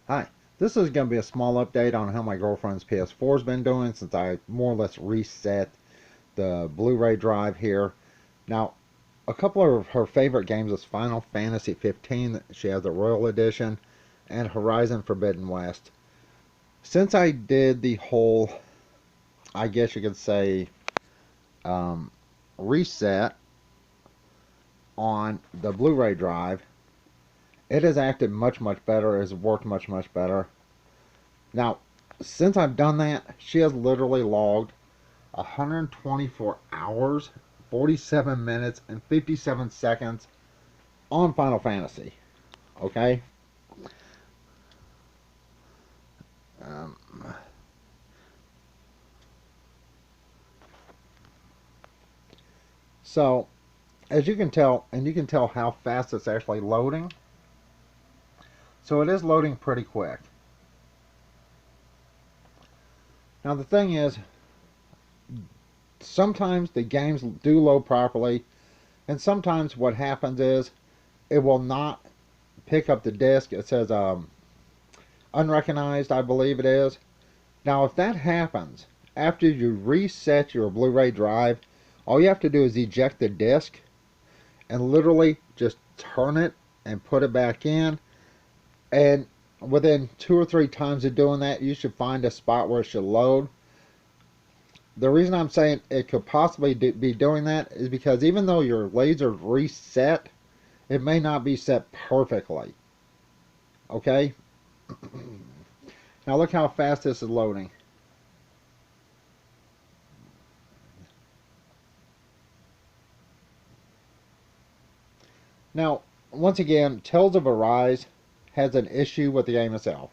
Hi, this is going to be a small update on how my girlfriend's PS4 has been doing since I more or less reset the Blu-ray drive here. Now, a couple of her favorite games is Final Fantasy 15, she has the Royal Edition, and Horizon Forbidden West. Since I did the whole, I guess you could say, um, reset on the Blu-ray drive, it has acted much better, it has worked much better. Now, since I've done that, she has literally logged 124 hours, 47 minutes, and 57 seconds on Final Fantasy. Okay? Um, so, as you can tell, and you can tell how fast it's actually loading. So it is loading pretty quick. Now the thing is, sometimes the games do load properly, and sometimes what happens is it will not pick up the disc. It says unrecognized, I believe it is. Now if that happens after you reset your Blu-ray drive, all you have to do is eject the disc and literally just turn it and put it back in, and within 2 or 3 times of doing that, you should find a spot where it should load. The reason I'm saying it could possibly be doing that is because even though your laser reset, it may not be set perfectly. Okay? Now look how fast this is loading. Now, once again, Tales of Arise has an issue with the game itself.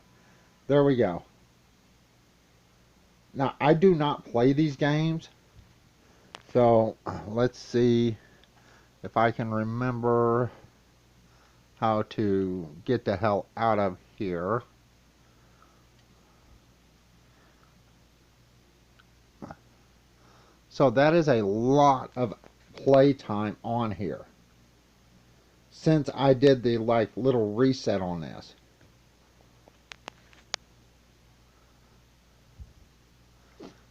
There we go. Now, I do not play these games, so let's see if I can remember how to get the hell out of here. So that is a lot of playtime on here since I did the little reset on this.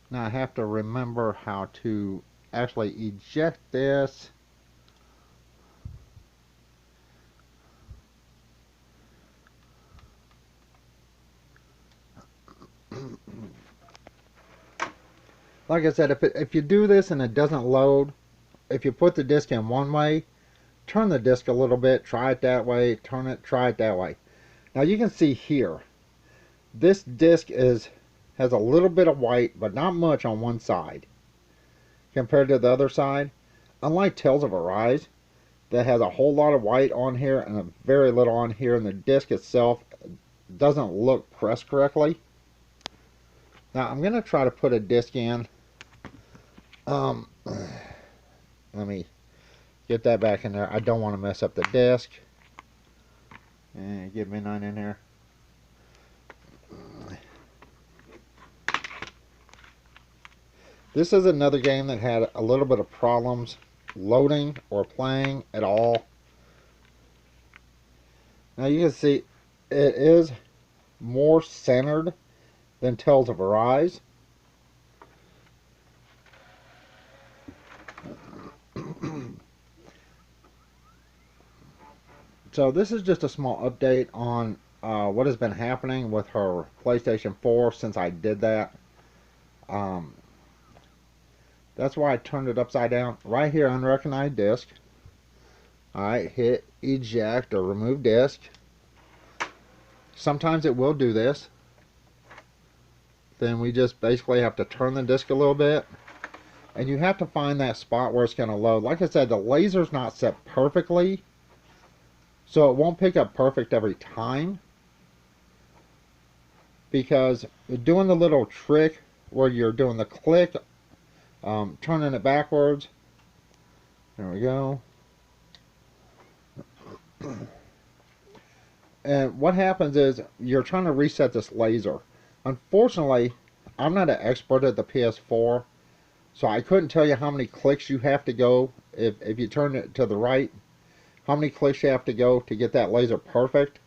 Now I have to remember how to actually eject this. Like I said, if you do this and it doesn't load, if you put the disc in one way, turn the disc a little bit, try it that way, turn it, try it that way. Now you can see here, this disc has a little bit of white, but not much on one side compared to the other side. Unlike Tales of Arise, that has a whole lot of white on here and a very little on here, and the disc itself doesn't look pressed correctly. Now I'm going to try to put a disc in. Let me get that back in there. I don't want to mess up the disc. And get midnight in here. This is another game that had a little bit of problems loading or playing at all. Now you can see it is more centered than Tales of Arise. So this is just a small update on what has been happening with her PlayStation 4 since I did that. That's why I turned it upside down. Right here, unrecognized disk. Alright, hit eject or remove disk. Sometimes it will do this. Then we just basically have to turn the disk a little bit. And you have to find that spot where it's going to load. Like I said, the laser's not set perfectly, so it won't pick up perfect every time. Because doing the little trick where you're doing the click, turning it backwards. There we go. And what happens is you're trying to reset this laser. Unfortunately, I'm not an expert at the PS4, so I couldn't tell you how many clicks you have to go if you turn it to the right. How many clicks you have to go to get that laser perfect.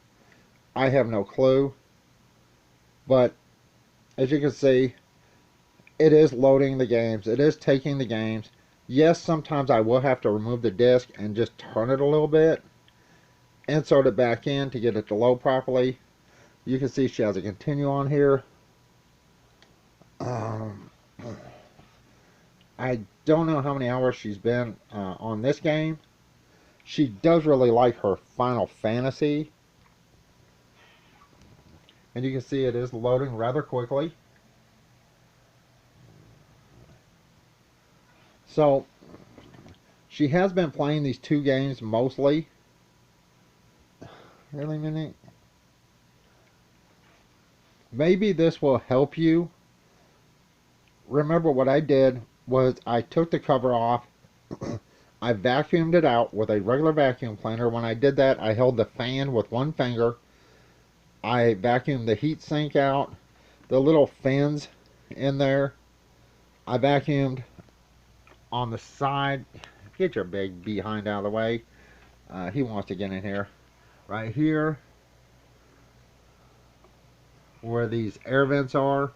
I have no clue. But as you can see, it is loading the games. It is taking the games. Yes, sometimes I will have to remove the disc and just turn it a little bit. Insert it back in to get it to load properly. You can see she has a continue on here. I don't know how many hours she's been on this game. She does really like her Final Fantasy. And you can see it is loading rather quickly. So, she has been playing these two games mostly. Really, minute? Maybe this will help you. Remember what I did was I took the cover off. I vacuumed it out with a regular vacuum cleaner. When I did that, I held the fan with one finger. I vacuumed the heat sink out, the little fins in there. I vacuumed on the side. Get your big behind out of the way. He wants to get in here. Right here, where these air vents are.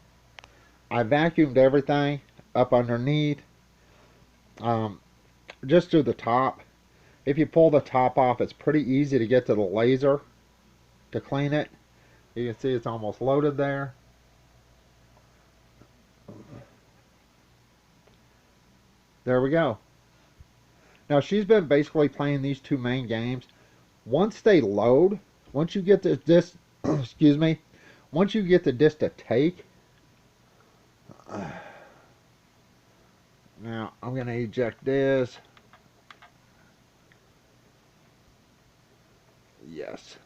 I vacuumed everything up underneath. Just to the top. If you pull the top off, it's pretty easy to get to the laser to clean it. You can see it's almost loaded there. There we go. Now she's been basically playing these two main games. Once they load, once you get this excuse me, once you get the disc to take, now I'm going to eject this. Yes.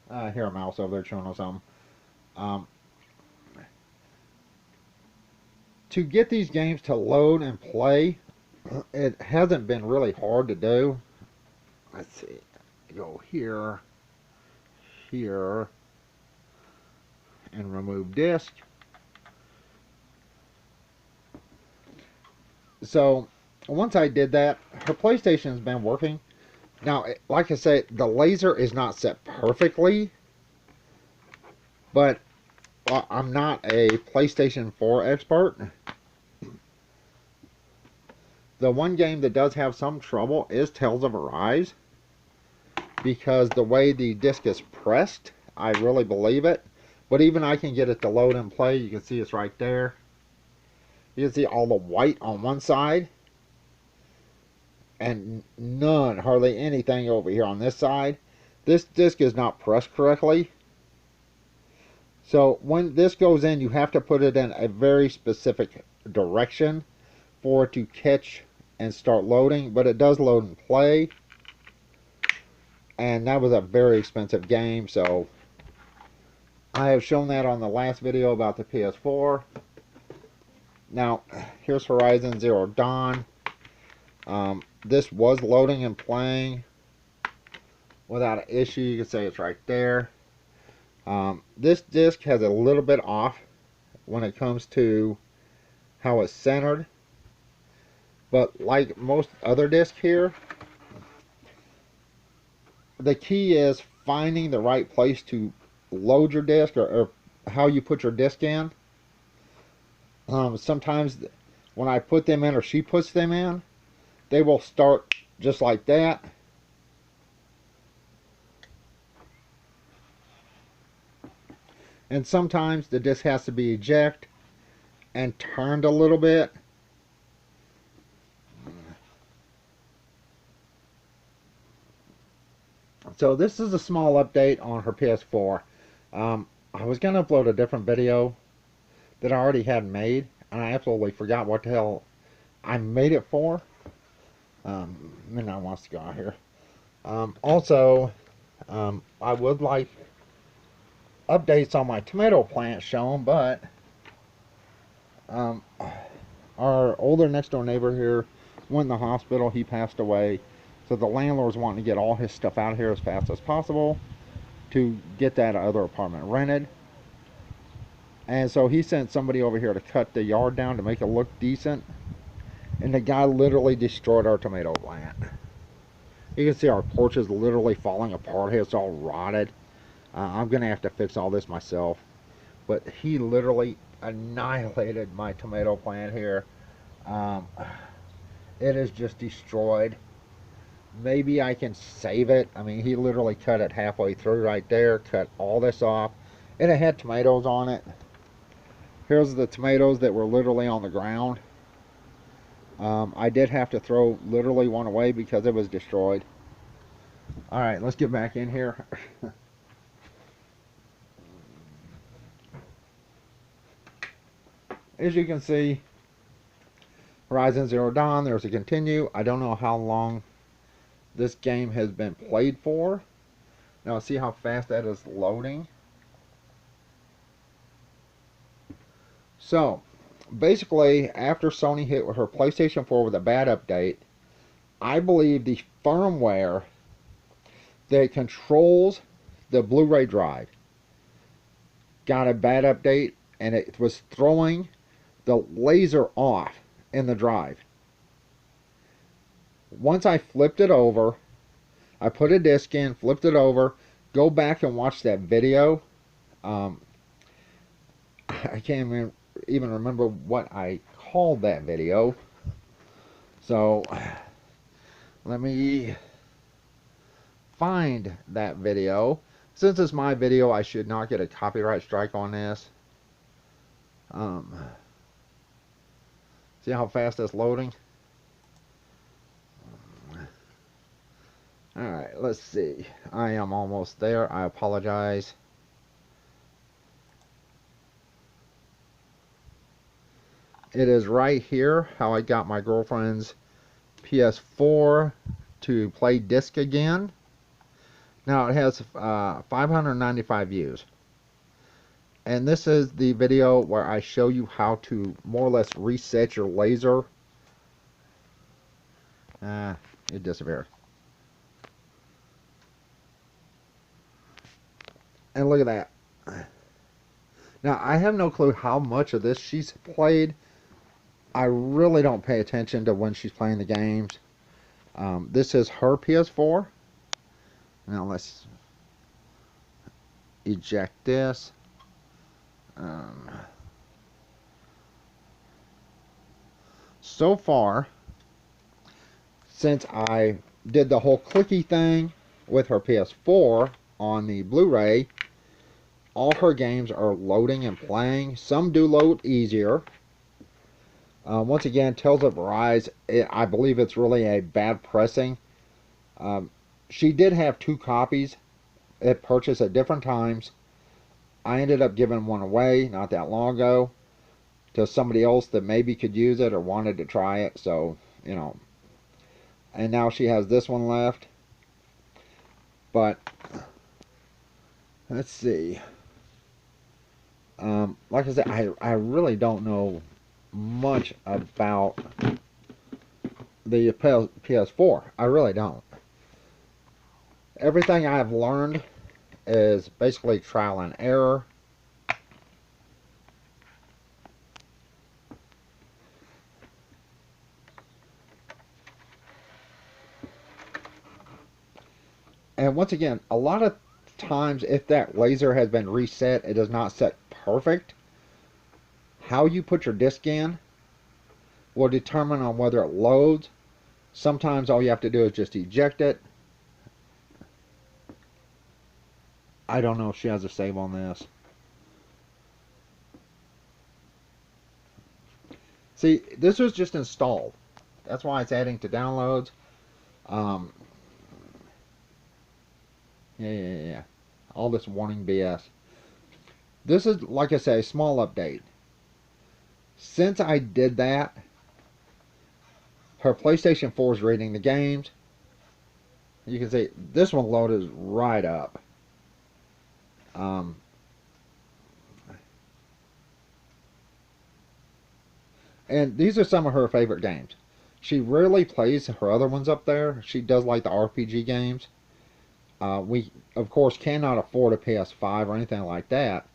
I hear a mouse over there chewing on something. To get these games to load and play, it hasn't been really hard to do. Let's see. Go here, here, and remove disk. So once I did that, her PlayStation has been working. Now, like I said, the laser is not set perfectly, but I'm not a PlayStation 4 expert. The one game that does have some trouble is Tales of Arise, because the way the disc is pressed, I really believe it. But even I can get it to load and play. You can see it's right there. You can see all the white on one side, and none, hardly anything over here on this side. This disc is not pressed correctly. So when this goes in, you have to put it in a very specific direction for it to catch and start loading. But it does load and play. And that was a very expensive game, so I have shown that on the last video about the PS4. Now, here's Horizon Zero Dawn. This was loading and playing without an issue. You can say it's right there. This disc has a little bit off when it comes to how it's centered. But like most other discs here, the key is finding the right place to load your disc, or how you put your disc in. Sometimes when I put them in, or she puts them in, they will start just like that. And sometimes the disc has to be ejected and turned a little bit. So this is a small update on her PS4. I was going to upload a different video that I already had made, and I absolutely forgot what the hell I made it for. Midnight wants to go out here. Also, I would like updates on my tomato plant shown, but our older next door neighbor here went in the hospital. He passed away. So the landlord's wanting to get all his stuff out of here as fast as possible to get that other apartment rented. And so he sent somebody over here to cut the yard down to make it look decent. And the guy literally destroyed our tomato plant. You can see our porch is literally falling apart here. It's all rotted. I'm going to have to fix all this myself. But he literally annihilated my tomato plant here. Um, it is just destroyed. Maybe I can save it. I mean, he literally cut it halfway through right there, cut all this off. And it had tomatoes on it. Here's the tomatoes that were literally on the ground. I did have to throw literally one away because it was destroyed. All right, let's get back in here. As you can see, Horizon Zero Dawn, there's a continue. I don't know how long this game has been played for. Now see how fast that is loading. So, basically, after Sony hit her PlayStation 4 with a bad update, I believe the firmware that controls the Blu-ray drive got a bad update, and it was throwing the laser off in the drive. Once I flipped it over, I put a disc in, flipped it over, go back and watch that video. I can't even remember what I called that video. So, let me find that video. Since it's my video, I should not get a copyright strike on this. See how fast it's loading? Alright, let's see. I am almost there. I apologize. It is right here how I got my girlfriend's PS4 to play disc again. Now it has 595 views. And this is the video where I show you how to more or less reset your laser. It disappeared. And look at that. Now I have no clue how much of this she's played. I really don't pay attention to when she's playing the games. This is her PS4. Now let's eject this. So far, since I did the whole clicky thing with her PS4 on the Blu-ray, all her games are loading and playing. Some do load easier. Once again, Tales of Arise, I believe it's really a bad pressing. She did have 2 copies at purchase at different times. I ended up giving one away not that long ago to somebody else that maybe could use it or wanted to try it. So, you know. And now she has this one left. But, let's see. Like I said, I really don't know much about the PS4. I really don't. Everything I've learned is basically trial and error. And once again, a lot of times if that laser has been reset, it does not set perfect. How you put your disc in will determine on whether it loads. Sometimes all you have to do is just eject it. I don't know if she has a save on this. See, this was just installed. That's why it's adding to downloads. Yeah. All this warning BS. This is, like I say, a small update. Since I did that, her PlayStation 4 is reading the games. You can see this one loaded right up. And these are some of her favorite games. She rarely plays her other ones up there. She does like the RPG games. We, of course, cannot afford a PS5 or anything like that.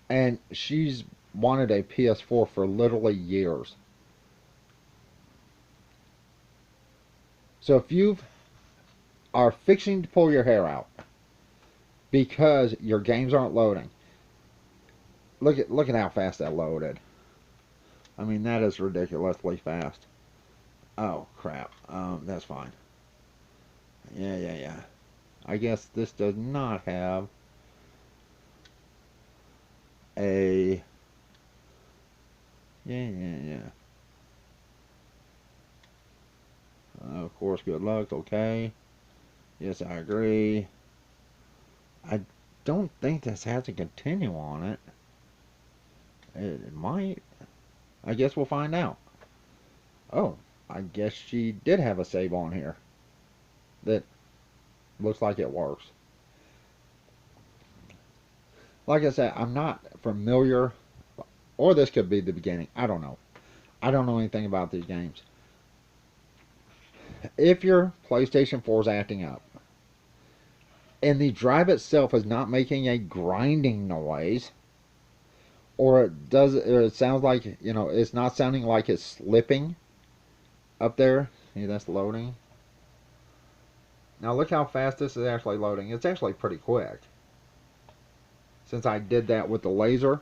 And she's wanted a PS4 for literally years. So if you are fixing to pull your hair out, because your games aren't loading. Look at how fast that loaded. I mean, that is ridiculously fast. Oh crap. That's fine. Yeah. I guess this does not have a. Yeah. Of course, good luck. Okay. Yes, I agree. I don't think this has to continue on it. It might. I guess we'll find out. Oh, I guess she did have a save on here. That looks like it works. Like I said, I'm not familiar, or this could be the beginning. I don't know. I don't know anything about these games. If your PlayStation 4 is acting up, and the drive itself is not making a grinding noise, or it sounds like, it's not sounding like it's slipping up there. See, that's loading. Now look how fast this is actually loading. It's actually pretty quick, since I did that with the laser.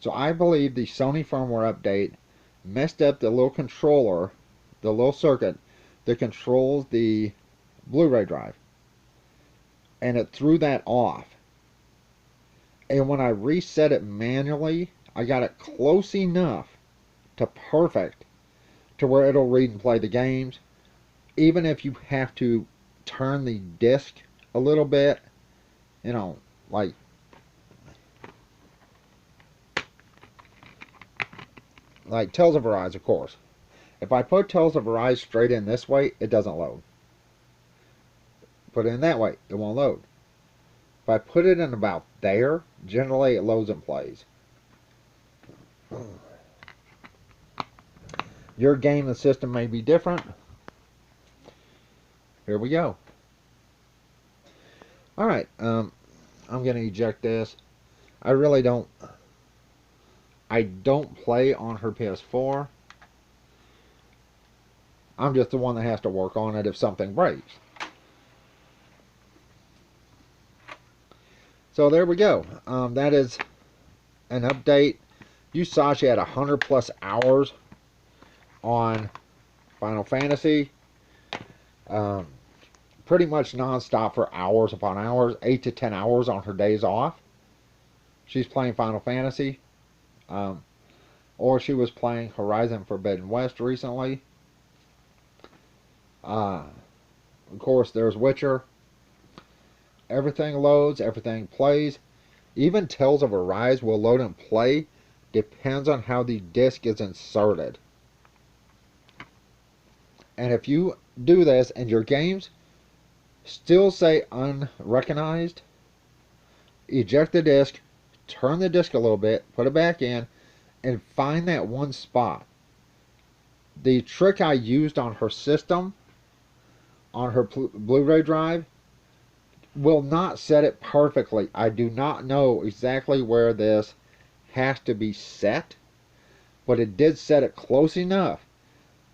So I believe the Sony firmware update messed up the little controller, the little circuit that controls the Blu-ray drive, and it threw that off. And when I reset it manually, I got it close enough to perfect to where it'll read and play the games, even if you have to turn the disc a little bit, like Tales of Arise, of course. If I put Tales of Arise straight in this way, it doesn't load. Put it in that way, it won't load. If I put it in about there, generally it loads and plays. Your game and system may be different. Here we go. Alright, I'm going to eject this. I don't play on her PS4. I'm just the one that has to work on it if something breaks. So there we go. That is an update. You saw she had 100 plus hours on Final Fantasy. Pretty much non-stop for hours upon hours, 8 to 10 hours on her days off. She's playing Final Fantasy. Or she was playing Horizon Forbidden West recently. Of course, there's Witcher. Everything loads, everything plays. Even Tales of Arise will load and play. Depends on how the disc is inserted. And if you do this and your games still say unrecognized, eject the disc, turn the disc a little bit, put it back in, and find that one spot. The trick I used on her system, on her Blu-ray drive, will not set it perfectly. I do not know exactly where this has to be set, but it did set it close enough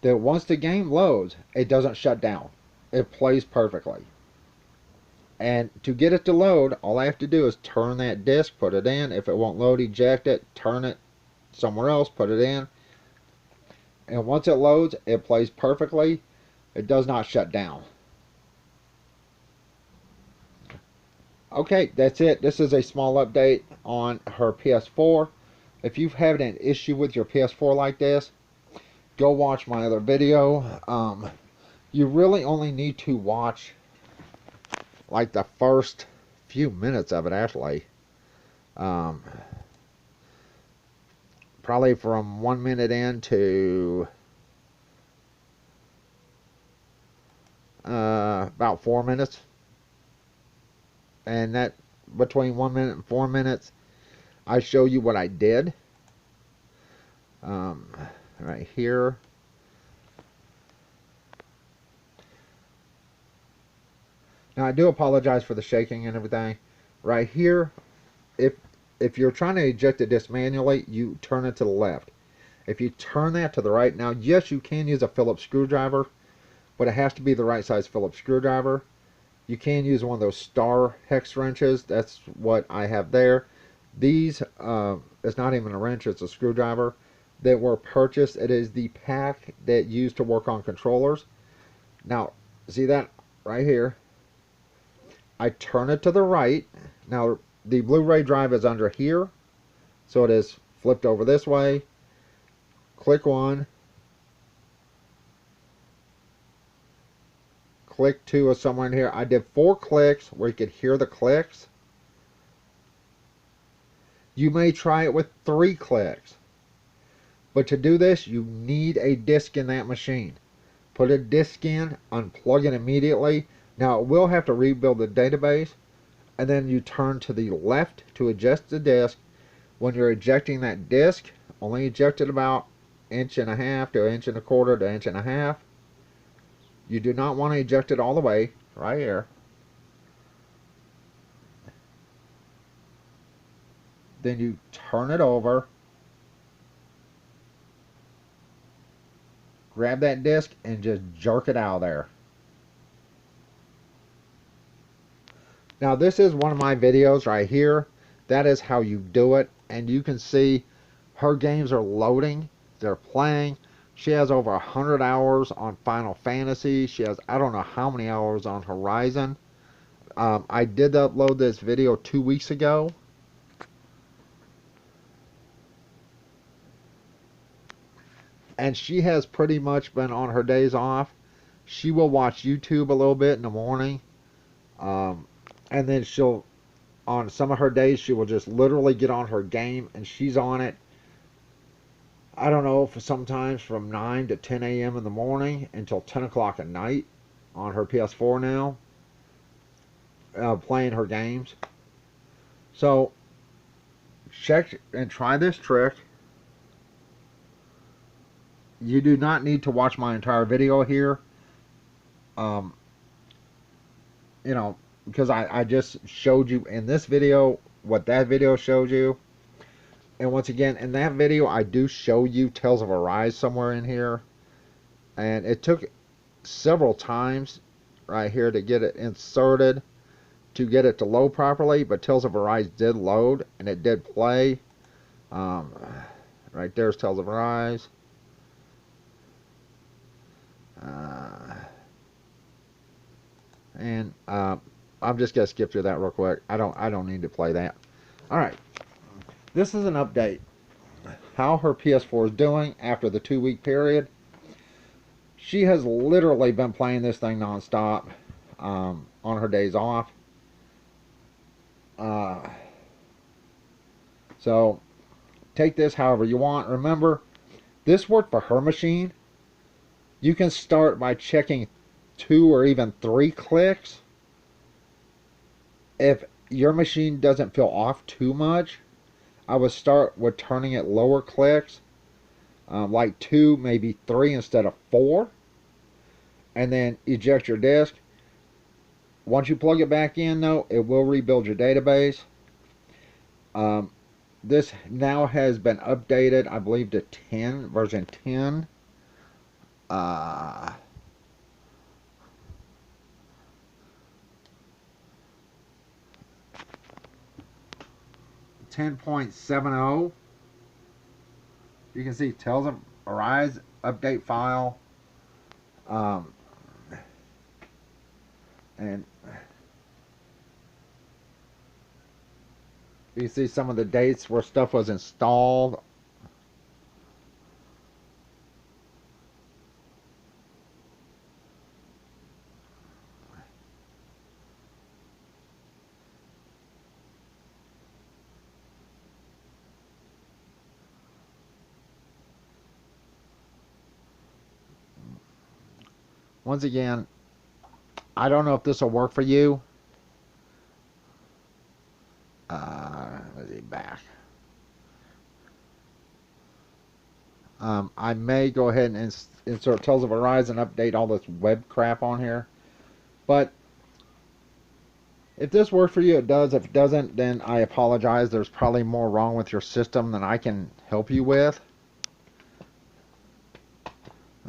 that once the game loads, it doesn't shut down. It plays perfectly. And to get it to load, all I have to do is turn that disc, put it in. If it won't load, eject it, turn it somewhere else, put it in. And once it loads, it plays perfectly. It does not shut down. Okay, that's it. This is a small update on her PS4. If you've had an issue with your PS4 like this, go watch my other video. You really only need to watch like the first few minutes of it, actually. Probably from 1 minute in to about 4 minutes. And that between 1 minute and 4 minutes, I show you what I did. Right here. Now I do apologize for the shaking and everything. Right here, if you're trying to eject the disc manually, you turn it to the left. If you turn that to the right, now yes, you can use a Phillips screwdriver, but it has to be the right size Phillips screwdriver. you can use one of those star hex wrenches. That's what I have there. These, it's not even a wrench, it's a screwdriver that were purchased. It is the pack that used to work on controllers. Now, see that right here? I turn it to the right. Now, the Blu-ray drive is under here, so it is flipped over this way. Click one. Click two or somewhere in here. I did 4 clicks where you could hear the clicks. You may try it with 3 clicks. But to do this, you need a disk in that machine. Put a disk in, unplug it immediately. Now it will have to rebuild the database, and then you turn to the left to eject the disk. When you're ejecting that disk, only eject it about 1.5 to 1.25 to 1.5. You do not want to eject it all the way, right here. Then you turn it over, grab that disc, and just jerk it out of there. Now this is one of my videos right here. That is how you do it, and you can see her games are loading, they're playing. She has over 100 hours on Final Fantasy. She has, I don't know how many hours on Horizon. I did upload this video 2 weeks ago. And she has pretty much been on her days off. She will watch YouTube a little bit in the morning. And then she'll, on some of her days, she will just literally get on her game, and she's on it, I don't know, for sometimes from 9 to 10 a.m. in the morning until 10 o'clock at night on her PS4 now, playing her games. So, check and try this trick. You do not need to watch my entire video here. You know, because I just showed you in this video what that video showed you. And once again, in that video, I do show you Tales of Arise somewhere in here. And it took several times right here to get it inserted, to get it to load properly. But Tales of Arise did load, and it did play. Right there's Tales of Arise. I'm just gonna skip through that real quick. I don't need to play that. All right. This is an update. How her PS4 is doing after the 2-week period. She has literally been playing this thing nonstop on her days off. So take this however you want. Remember, this worked for her machine. You can start by checking 2 or even 3 clicks. If your machine doesn't feel off too much, I would start with turning it lower clicks, like 2, maybe 3 instead of 4, and then eject your disk. Once you plug it back in, though, it will rebuild your database. This now has been updated, I believe, to version 10. 10.70. You can see Tales of Arise update file. And you see some of the dates where stuff was installed. Once again, I don't know if this will work for you. Let's see, back. I may go ahead and insert Tales of Arise and update all this web crap on here. But if this works for you, it does. If it doesn't, then I apologize. There's probably more wrong with your system than I can help you with.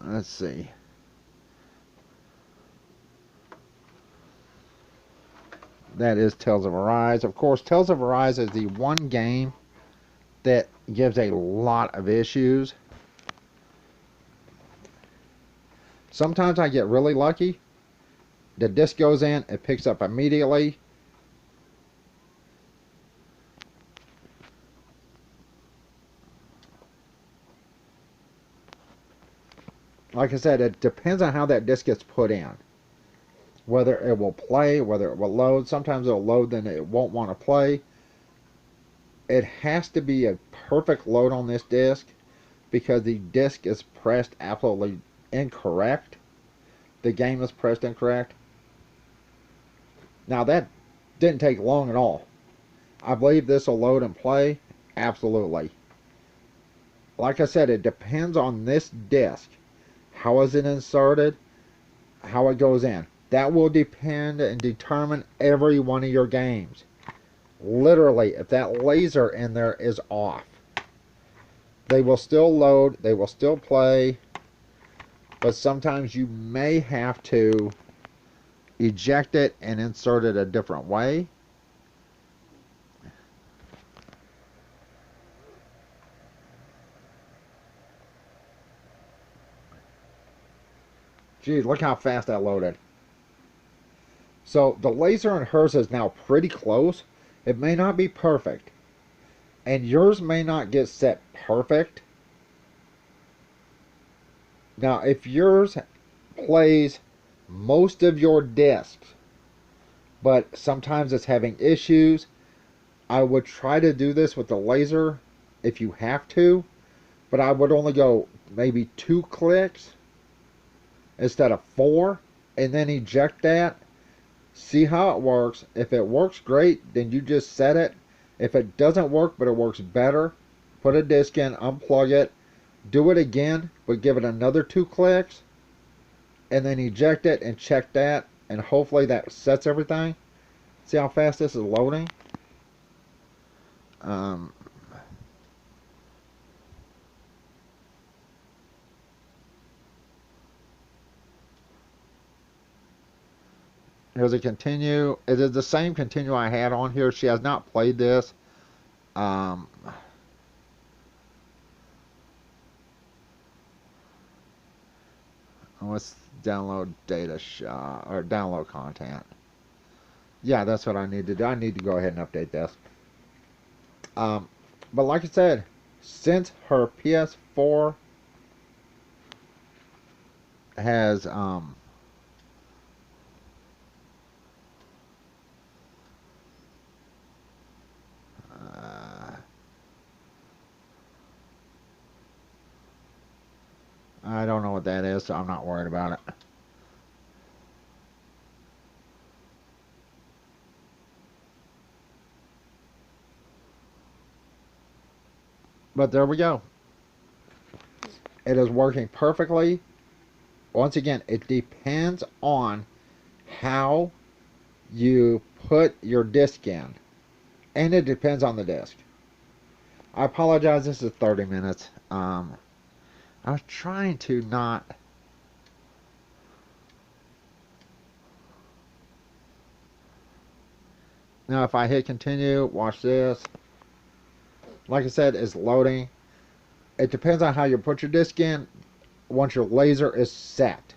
Let's see. that is Tales of Arise. Of course, Tales of Arise is the one game that gives a lot of issues. Sometimes I get really lucky. The disc goes in, it picks up immediately. Like I said, it depends on how that disc gets put in. Whether it will play, whether it will load. Sometimes it'll load, then it won't want to play. It has to be a perfect load on this disc because the disc is pressed absolutely incorrect. The game is pressed incorrect. Now that didn't take long at all. I believe this will load and play. Absolutely. Like I said, it depends on this disc. How is it inserted? How it goes in. That will depend and determine every one of your games. Literally, if that laser in there is off, they will still load, they will still play, but sometimes you may have to eject it and insert it a different way. Geez, look how fast that loaded. So the laser in hers is now pretty close. It may not be perfect. And yours may not get set perfect. Now if yours plays most of your discs, but sometimes it's having issues, I would try to do this with the laser if you have to. But I would only go maybe 2 clicks instead of 4, and then eject that. See how it works. If it works great, then you just set it. If it doesn't work but it works better, put a disc in, unplug it, do it again, but give it another 2 clicks, and then eject it and check that, and hopefully that sets everything. See how fast this is loading? Here's a continue. It is the same continue I had on here. She has not played this. Let's download data shot or download content. Yeah, that's what I need to do. I need to go ahead and update this. But like I said, since her PS4 has I don't know what that is, so I'm not worried about it. But there we go. It is working perfectly. Once again, it depends on how you put your disc in. And it depends on the disc. I apologize, this is 30 minutes. I was trying to not... Now if I hit continue, watch this. Like I said, it's loading. It depends on how you put your disc in once your laser is set.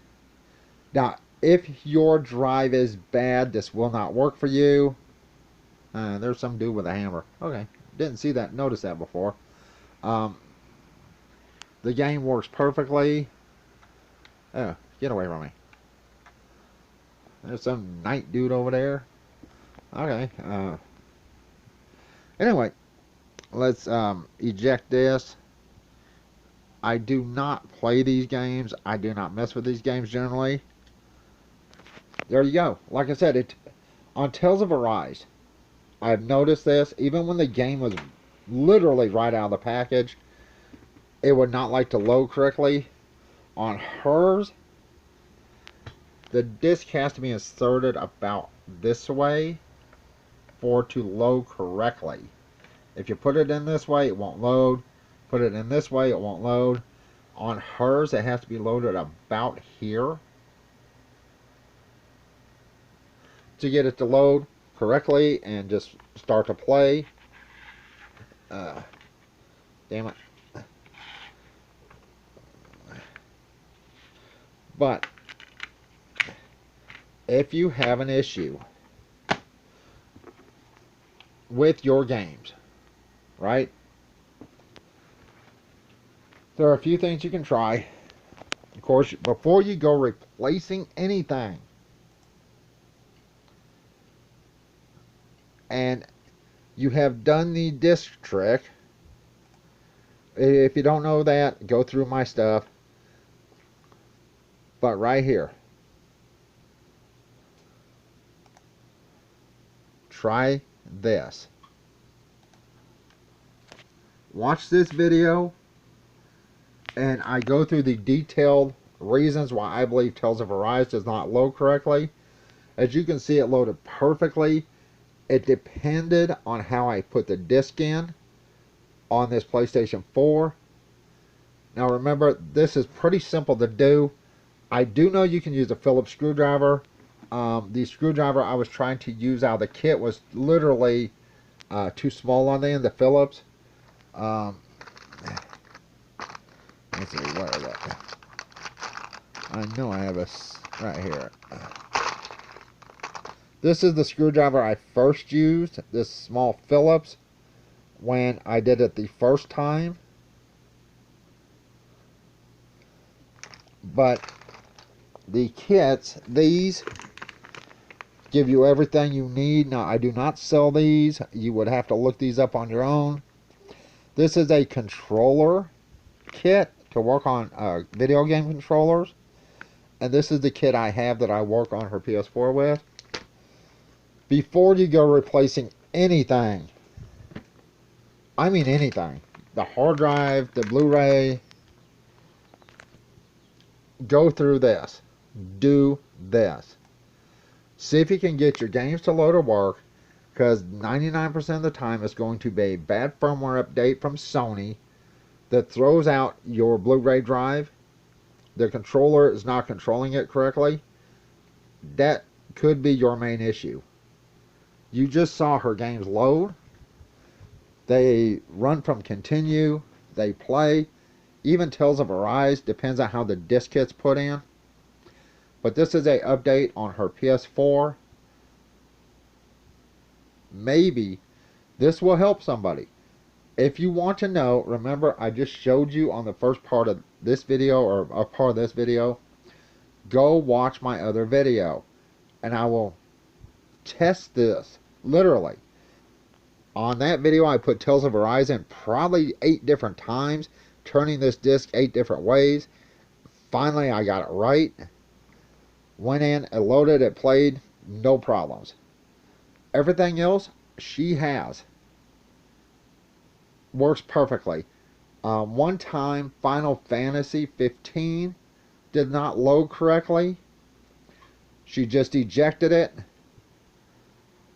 Now, if your drive is bad, this will not work for you. There's some dude with a hammer. Okay, didn't see that, notice that before. The game works perfectly. Oh, get away from me. There's some night dude over there. Okay. Anyway, let's eject this. I do not play these games. I do not mess with these games generally. There you go. Like I said, on Tales of Arise, I've noticed this. Even when the game was literally right out of the package, it would not like to load correctly. On hers, the disc has to be inserted about this way for it to load correctly. If you put it in this way, it won't load. Put it in this way, it won't load. On hers, it has to be loaded about here to get it to load. correctly and just start to play. Damn it. But if you have an issue with your games, right? There are a few things you can try. Of course, before you go replacing anything, and you have done the disc trick, if you don't know that, go through my stuff. But right here, try this. Watch this video, and I go through the detailed reasons why I believe Tales of Arise does not load correctly. As you can see, it loaded perfectly. It depended on how I put the disc in on this PlayStation 4. Now remember, this is pretty simple to do. I do know you can use a Phillips screwdriver. The screwdriver I was trying to use out of the kit was literally too small on the end, the Phillips. Let's see, where is that? I know I have a right here. This is the screwdriver I first used, this small Phillips, when I did it the first time. But the kits, these give you everything you need. Now, I do not sell these. You would have to look these up on your own. This is a controller kit to work on video game controllers. And this is the kit I have that I work on her PS4 with. Before you go replacing anything, I mean anything, the hard drive, the Blu-ray, go through this. Do this. See if you can get your games to load or work, because 99% of the time it's going to be a bad firmware update from Sony that throws out your Blu-ray drive. The controller is not controlling it correctly. That could be your main issue. You just saw her games load. They run from continue. They play. Even Tales of Arise depends on how the disc gets put in. But this is an update on her PS4. Maybe this will help somebody. If you want to know, remember I just showed you on the first part of this video, or a part of this video. Go watch my other video. And I will test this, literally. On that video I put Tales of Arise in probably 8 different times, turning this disc 8 different ways. Finally I got it right. Went in, it loaded, it played, no problems. Everything else she has works perfectly. One time Final Fantasy 15 did not load correctly. She just ejected it,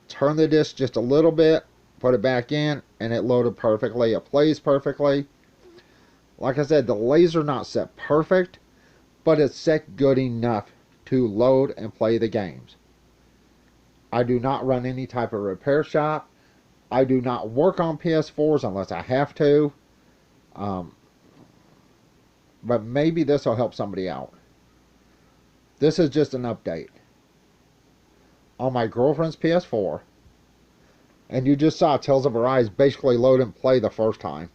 turned the disc just a little bit, put it back in, and it loaded perfectly. It plays perfectly. Like I said, the laser not set perfect, but it's set good enough to load and play the games. I do not run any type of repair shop. I do not work on PS4s unless I have to. But maybe this will help somebody out. This is just an update on my girlfriend's PS4. And you just saw Tales of Arise basically load and play the first time.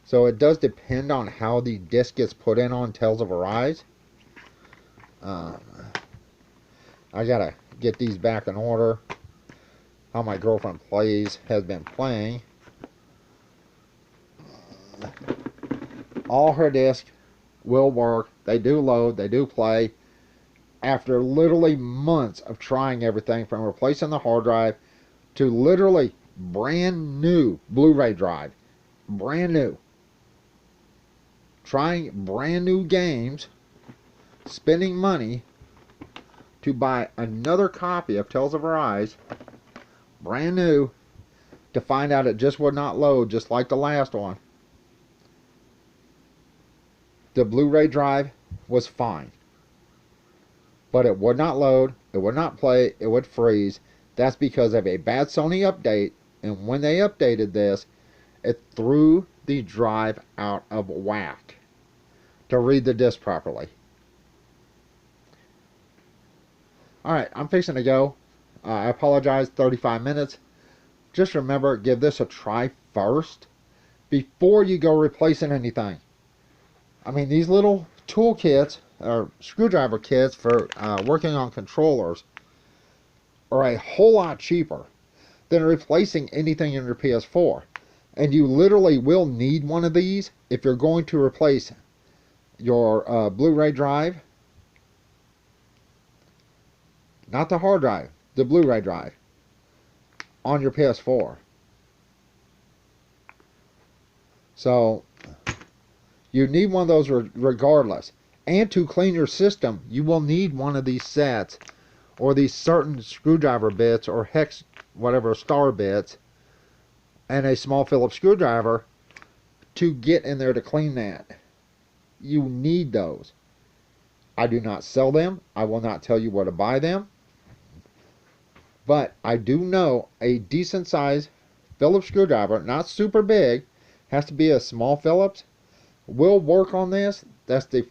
So it does depend on how the disc gets put in on Tales of Arise. I gotta get these back in order. How my girlfriend plays, has been playing. All her discs will work. They do load, they do play. After literally months of trying everything from replacing the hard drive to literally brand new Blu-ray drive. Brand new. Trying brand new games. Spending money to buy another copy of Tales of Arise. Brand new. To find out it just would not load just like the last one. The Blu-ray drive was fine. But it would not load. It would not play. It would freeze. That's because of a bad Sony update, and when they updated this, it threw the drive out of whack to read the disk properly. Alright, I'm fixing to go. I apologize, 35 minutes. Just remember, give this a try first before you go replacing anything. I mean, these little tool kits, or screwdriver kits for working on controllers, are a whole lot cheaper than replacing anything in your PS4. And you literally will need one of these if you're going to replace your Blu-ray drive. Not the hard drive, the Blu-ray drive on your PS4. So you need one of those regardless. And to clean your system, you will need one of these sets, or these certain screwdriver bits, or hex, whatever, star bits, and a small Phillips screwdriver to get in there to clean that. You need those. I do not sell them. I will not tell you where to buy them. But I do know a decent size Phillips screwdriver, not super big, has to be a small Phillips, will work on this. That's the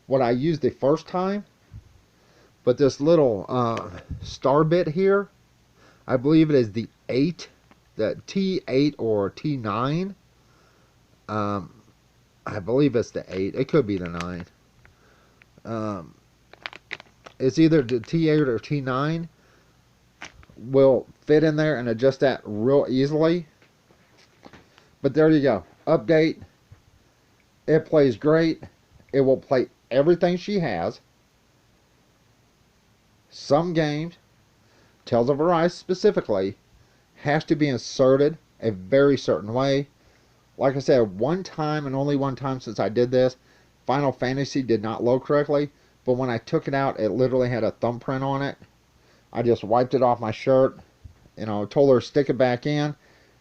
what I used the first time. But this little star bit here, I believe it is the 8, the T8 or T9. I believe it's the 8. It could be the 9. It's either the T8 or T9. Will fit in there and adjust that real easily. But there you go. Update. It plays great. It will play everything she has. Some games, Tales of Arise specifically, has to be inserted a very certain way. Like I said, one time and only one time since I did this, Final Fantasy did not load correctly. But when I took it out, it literally had a thumbprint on it. I just wiped it off my shirt. You know, told her to stick it back in.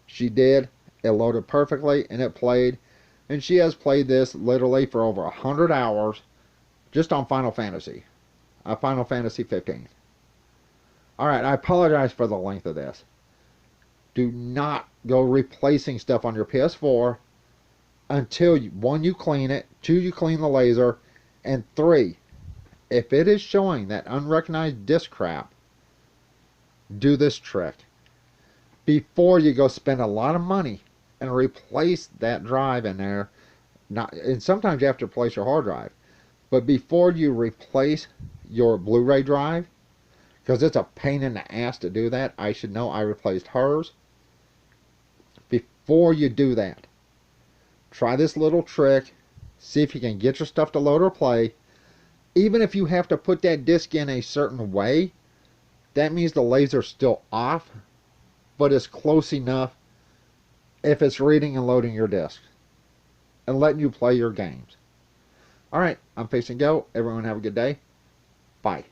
She did. It loaded perfectly and it played. And she has played this literally for over 100 hours just on Final Fantasy. Final Fantasy 15. Alright, I apologize for the length of this. Do not go replacing stuff on your PS4 until, 1, you clean it, 2, you clean the laser, and 3, if it is showing that unrecognized disk crap, do this trick before you go spend a lot of money and replace that drive in there. And sometimes you have to replace your hard drive, but before you replace your Blu-ray drive, because it's a pain in the ass to do that. I should know. I replaced hers. Before you do that, try this little trick. See if you can get your stuff to load or play. Even if you have to put that disc in a certain way, that means the laser's still off, but it's close enough if it's reading and loading your disc and letting you play your games. Alright, I'm fixing to go. Everyone have a good day. Bye.